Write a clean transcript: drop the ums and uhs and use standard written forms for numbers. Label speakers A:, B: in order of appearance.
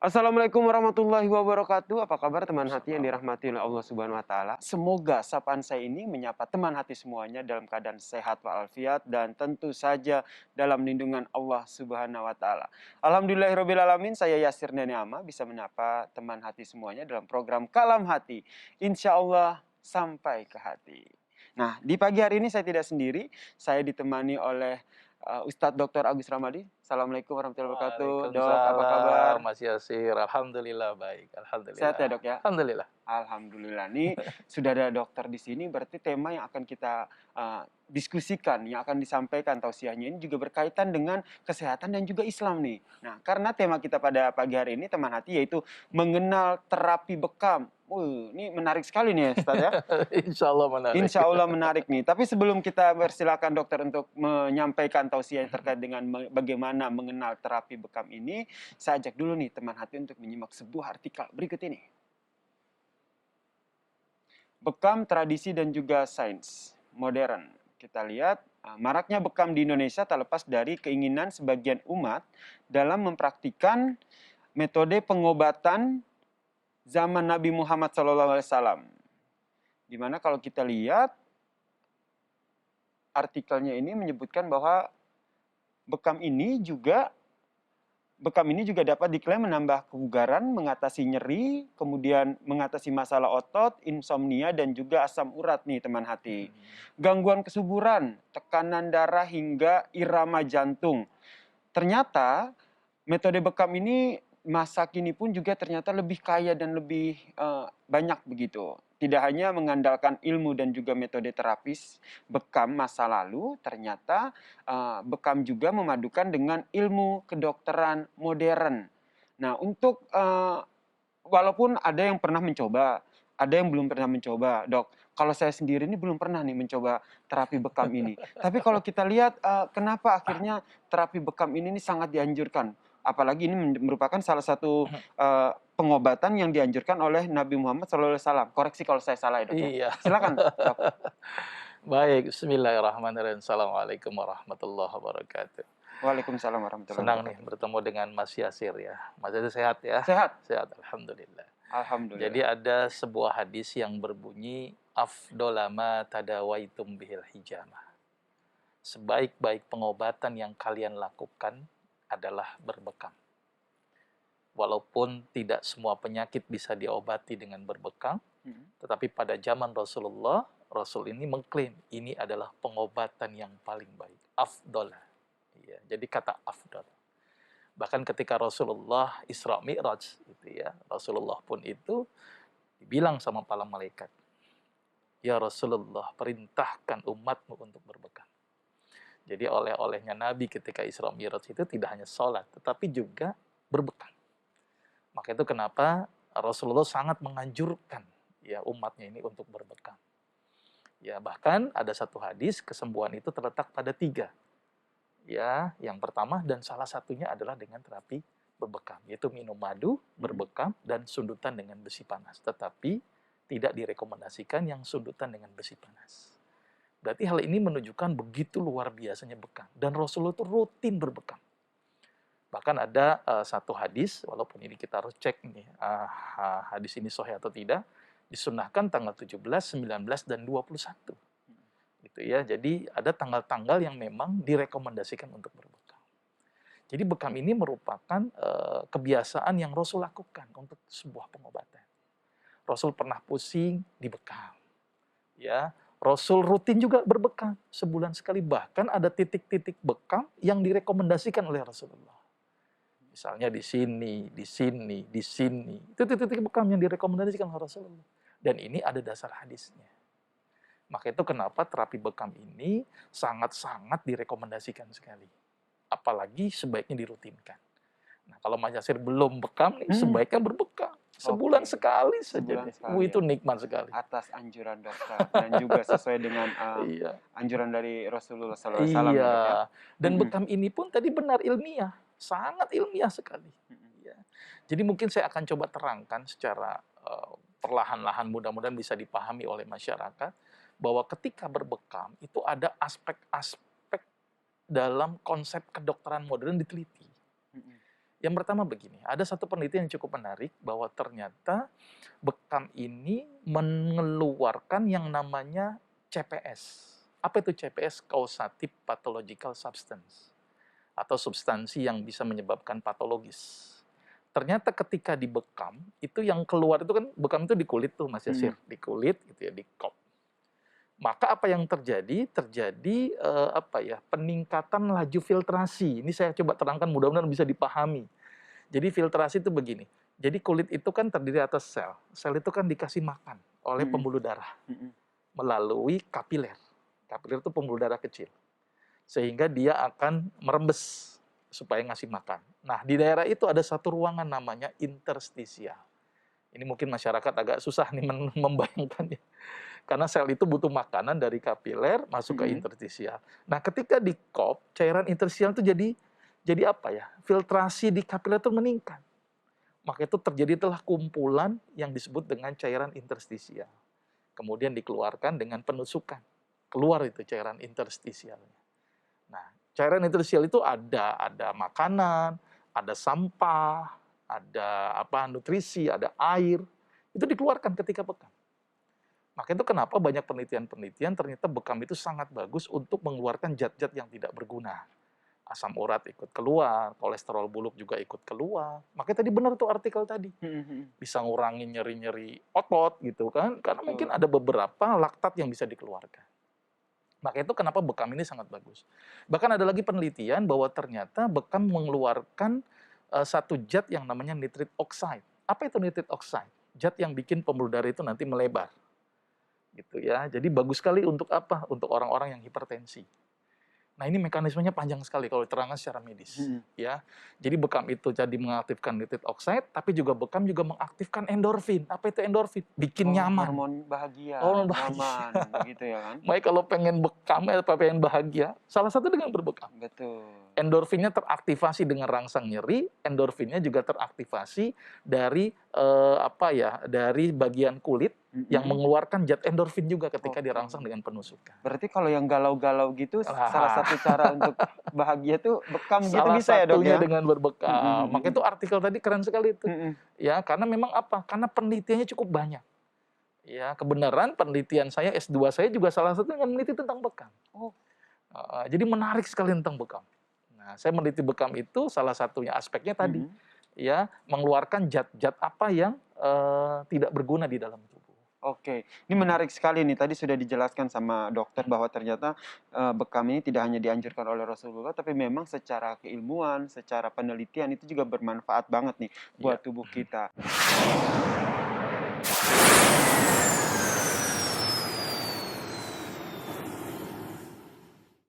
A: Assalamualaikum warahmatullahi wabarakatuh. Apa kabar teman hati yang dirahmati oleh Allah Subhanahu wa taala? Semoga sapaan saya ini menyapa teman hati semuanya dalam keadaan sehat walafiat dan tentu saja dalam lindungan Allah Subhanahu wa taala. Alhamdulillahirabbil alamin, saya Yasir Neneama bisa menyapa teman hati semuanya dalam program Kalam Hati. Insya Allah sampai ke hati. Nah, di pagi hari ini saya tidak sendiri, saya ditemani oleh Ustadz Dr. Agus Ramadi. Assalamualaikum warahmatullahi wabarakatuh. Dok, apa kabar?
B: Waalaikumsalam, Mas Yasir. Alhamdulillah baik.
A: Sehat ya,
B: Alhamdulillah.
A: Dok ya?
B: Alhamdulillah.
A: Alhamdulillah. Nih sudah ada dokter di sini, berarti tema yang akan kita diskusikan, yang akan disampaikan tausiahnya ini juga berkaitan dengan kesehatan dan juga Islam nih. Nah, karena tema kita pada pagi hari ini teman hati yaitu mengenal terapi bekam. Ini menarik sekali nih ya, Ustaz ya.
B: Insya Allah menarik.
A: Insya Allah menarik nih. Tapi sebelum kita persilakan dokter untuk menyampaikan tausiah yang terkait dengan bagaimana mengenal terapi bekam ini, saya ajak dulu nih teman hati untuk menyimak sebuah artikel berikut ini. Bekam, tradisi dan juga sains modern. Kita lihat maraknya bekam di Indonesia tak lepas dari keinginan sebagian umat dalam mempraktikkan metode pengobatan zaman Nabi Muhammad SAW. Dimana kalau kita lihat artikelnya ini menyebutkan bahwa bekam ini juga dapat diklaim menambah kebugaran, mengatasi nyeri, kemudian mengatasi masalah otot, insomnia, dan juga asam urat nih teman hati. Gangguan kesuburan, tekanan darah, hingga irama jantung. Ternyata metode bekam ini masa kini pun juga ternyata lebih kaya dan lebih banyak begitu. Tidak hanya mengandalkan ilmu dan juga metode terapis bekam masa lalu, ternyata bekam juga memadukan dengan ilmu kedokteran modern. Nah, untuk walaupun ada yang pernah mencoba, ada yang belum pernah mencoba, Dok. Kalau saya sendiri ini belum pernah nih mencoba terapi bekam ini. Tapi kalau kita lihat kenapa akhirnya terapi bekam ini sangat dianjurkan. Apalagi ini merupakan salah satu pengobatan yang dianjurkan oleh Nabi Muhammad SAW. Koreksi kalau saya salah ya, Dok ya.
B: Iya.
A: Silakan, Dok.
B: Baik, bismillahirrahmanirrahim. Assalamualaikum warahmatullahi wabarakatuh.
A: Waalaikumsalam warahmatullahi
B: Senang nih
A: wabarakatuh.
B: bertemu dengan Mas Yasir ya. Mas Yasir sehat ya?
A: Sehat.
B: Sehat, alhamdulillah.
A: Alhamdulillah.
B: Jadi ada sebuah hadis yang berbunyi afdolama tadawaitum bihil hijamah. Sebaik-baik pengobatan yang kalian lakukan adalah berbekam. Walaupun tidak semua penyakit bisa diobati dengan berbekam, tetapi pada zaman Rasulullah, Rasul ini mengklaim ini adalah pengobatan yang paling baik. Afdolah. Ya, jadi kata afdol. Bahkan ketika Rasulullah Isra Mi'raj, gitu ya, Rasulullah pun itu dibilang sama para malaikat, ya Rasulullah, perintahkan umatmu untuk berbekam. Jadi oleh-olehnya Nabi ketika Isra Mi'raj itu tidak hanya sholat, tetapi juga berbekam. Maka itu kenapa Rasulullah sangat menganjurkan ya umatnya ini untuk berbekam. Ya, bahkan ada satu hadis kesembuhan itu terletak pada 3. Ya, yang pertama dan salah satunya adalah dengan terapi berbekam, yaitu minum madu, berbekam, dan sundutan dengan besi panas. Tetapi tidak direkomendasikan yang sundutan dengan besi panas. Berarti hal ini menunjukkan begitu luar biasanya bekam. Dan Rasulullah itu rutin berbekam. Bahkan ada satu hadis, walaupun ini kita harus cek nih, hadis ini sahih atau tidak, disunnahkan tanggal 17, 19, dan 21. Gitu ya. Jadi ada tanggal-tanggal yang memang direkomendasikan untuk berbekam. Jadi bekam ini merupakan kebiasaan yang Rasul lakukan untuk sebuah pengobatan. Rasul pernah pusing, dibekam. Ya, Rasul rutin juga berbekam sebulan sekali. Bahkan ada titik-titik bekam yang direkomendasikan oleh Rasulullah. Misalnya di sini, di sini, di sini. Itu titik-titik bekam yang direkomendasikan oleh Rasulullah. Dan ini ada dasar hadisnya. Maka itu kenapa terapi bekam ini sangat-sangat direkomendasikan sekali. Apalagi sebaiknya dirutinkan. Nah, kalau Mas Yasir belum bekam, sebaiknya berbekam. Sebulan sekali saja. Itu nikmat sekali.
A: Atas anjuran dokter dan juga sesuai dengan anjuran dari Rasulullah SAW.
B: Iya.
A: Ya.
B: Dan bekam ini pun tadi benar ilmiah. Sangat ilmiah sekali. Ya. Jadi mungkin saya akan coba terangkan secara perlahan-lahan, mudah-mudahan bisa dipahami oleh masyarakat, bahwa ketika berbekam itu ada aspek-aspek dalam konsep kedokteran modern diteliti. Yang pertama begini, ada satu penelitian yang cukup menarik bahwa ternyata bekam ini mengeluarkan yang namanya CPS. Apa itu CPS? Causative Pathological Substance. Atau substansi yang bisa menyebabkan patologis. Ternyata ketika dibekam, itu yang keluar itu kan, bekam itu di kulit tuh Mas Yasir. Di kulit gitu ya, di kop. Maka apa yang terjadi? Terjadi peningkatan laju filtrasi. Ini saya coba terangkan mudah-mudahan bisa dipahami. Jadi filtrasi itu begini. Jadi kulit itu kan terdiri atas sel. Sel itu kan dikasih makan oleh pembuluh darah melalui kapiler. Kapiler itu pembuluh darah kecil. Sehingga dia akan merembes supaya ngasih makan. Nah, di daerah itu ada satu ruangan namanya interstisial. Ini mungkin masyarakat agak susah nih membayangkannya. Karena sel itu butuh makanan dari kapiler masuk ke interstisial. Nah, ketika di kop, cairan interstisial itu jadi apa ya? Filtrasi di kapiler itu meningkat. Maka itu terjadilah kumpulan yang disebut dengan cairan interstisial. Kemudian dikeluarkan dengan penusukan. Keluar itu cairan interstisialnya. Nah, cairan interstisial itu ada makanan, ada sampah, ada nutrisi, ada air. Itu dikeluarkan ketika bekam. Maka itu kenapa banyak penelitian-penelitian ternyata bekam itu sangat bagus untuk mengeluarkan zat-zat yang tidak berguna. Asam urat ikut keluar, kolesterol buruk juga ikut keluar. Makanya tadi benar tuh artikel tadi. Bisa ngurangin nyeri-nyeri otot gitu kan. Karena mungkin ada beberapa laktat yang bisa dikeluarkan. Maka itu kenapa bekam ini sangat bagus. Bahkan ada lagi penelitian bahwa ternyata bekam mengeluarkan satu zat yang namanya nitrit oxide. Apa itu nitrit oxide? Zat yang bikin pembuluh darah itu nanti melebar. Gitu ya. Jadi bagus sekali untuk apa? Untuk orang-orang yang hipertensi. Nah, ini mekanismenya panjang sekali kalau diterangkan secara medis, ya. Jadi bekam itu jadi mengaktifkan nitrit oxide, tapi juga bekam juga mengaktifkan endorfin. Apa itu endorfin? Bikin nyaman.
A: Hormon bahagia,
B: Hormon bahagia.
A: nyaman, begitu ya kan?
B: Makanya kalau pengen bekam atau pengen bahagia, salah satu dengan berbekam.
A: Betul.
B: Endorfinnya teraktivasi dengan rangsang nyeri, endorfinnya juga teraktivasi dari dari bagian kulit yang mengeluarkan zat endorfin juga ketika dirangsang dengan penusukan.
A: Berarti kalau yang galau-galau gitu, salah satu cara untuk bahagia tuh bekam gitu
B: Salah
A: bisa ya dok
B: satunya
A: ya?
B: dengan berbekam. Maka itu artikel tadi keren sekali itu. Ya, karena memang apa? Karena penelitiannya cukup banyak. Ya, kebenaran penelitian saya S2 saya juga salah satu yang meneliti tentang bekam. Jadi menarik sekali tentang bekam. Nah, saya meneliti bekam itu salah satunya aspeknya tadi, ya, mengeluarkan zat-zat apa yang tidak berguna di dalam tubuh.
A: Oke, ini menarik sekali nih. Tadi sudah dijelaskan sama dokter bahwa ternyata bekam ini tidak hanya dianjurkan oleh Rasulullah, tapi memang secara keilmuan, secara penelitian itu juga bermanfaat banget nih buat tubuh kita.